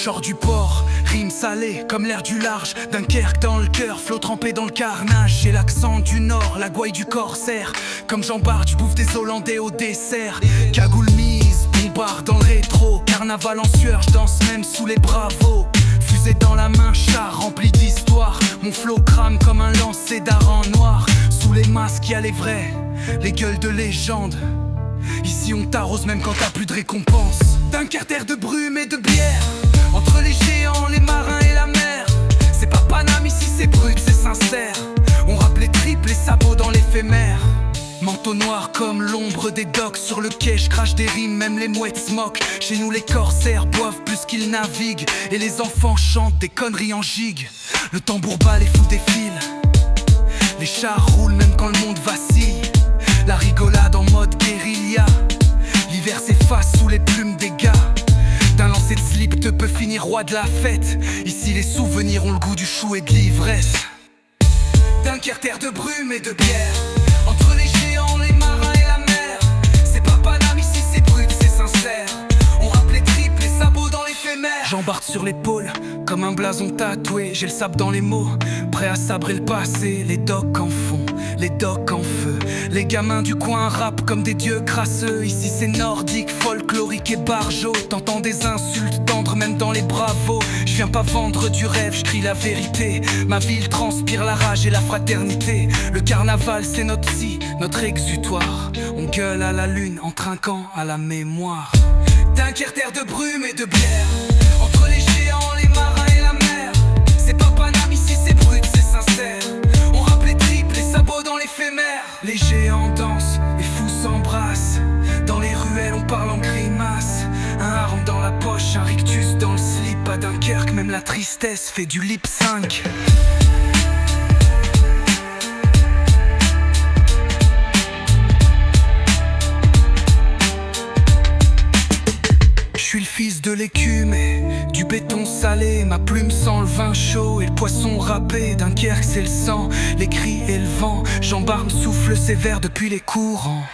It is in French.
sors du port, rime salée comme l'air du large. Dunkerque dans le cœur, flot trempé dans le carnage. J'ai l'accent du nord, la gouaille du corsaire. Comme Jean Bart, je bouffe des Hollandais au dessert. Cagoule mise, bombarde dans le rétro. Carnaval en sueur, je danse même sous les bravos. Fusée dans la main, char rempli d'histoire. Mon flow crame comme un lancer d'art en noir. Sous les masques y'a les vrais, les gueules de légende. Ici on t'arrose même quand t'as plus de récompense. Dunkerque, terre de brume et de bière. Entre les géants, les marins et la mer. C'est pas Paname, ici c'est brut, c'est sincère. On rappe les triples, les sabots dans l'éphémère. Manteau noir comme l'ombre des docks. Sur le quai, je crache des rimes, même les mouettes se moquent. Chez nous les corsaires boivent plus qu'ils naviguent. Et les enfants chantent des conneries en gigue. Le tambour bat les fous défilent. Les chars roulent même quand le monde vacille. La rigolade en mode guérilla. L'hiver s'efface sous les plumes des gars. D'un lancer de slip te peut finir roi de la fête. Ici les souvenirs ont le goût du chou et de l'ivresse. Dunkerque, terre de brume et de bière. Entre les géants, les marins et la mer. C'est pas Paname, ici c'est brut, c'est sincère. On rappe les triples, les sabots dans l'éphémère. J'embarque sur l'épaule, comme un blason tatoué. J'ai le sable dans les mots, prêt à sabrer le passé. Les docks en fond, les docks en feu. Les gamins du coin rappent comme des dieux crasseux. Ici c'est nordique, folklorique et barjot. T'entends des insultes tendres même dans les bravos. Je viens pas vendre du rêve, je crie la vérité. Ma ville transpire la rage et la fraternité. Le carnaval c'est notre psy, notre exutoire. On gueule à la lune en trinquant à la mémoire. Dunkerque, terre de brume et de bière. Entre les géants, les marins et la mer. C'est pas Paname, ici c'est brut, c'est sincère. On rappe les triples, les sabots dans l'éphémère. Les géants dansent, les fous s'embrassent. Dans les ruelles on parle en grimace. Un harem dans la poche, un rictus dans le slip. À Dunkerque même la tristesse fait du lip sync. Je suis le fils de l'écume et du béton salé. Ma plume sent le vin chaud et le poisson râpé. Dunkerque c'est le sang, les cris et le vent. Jean Bart souffle ses vers depuis les courants.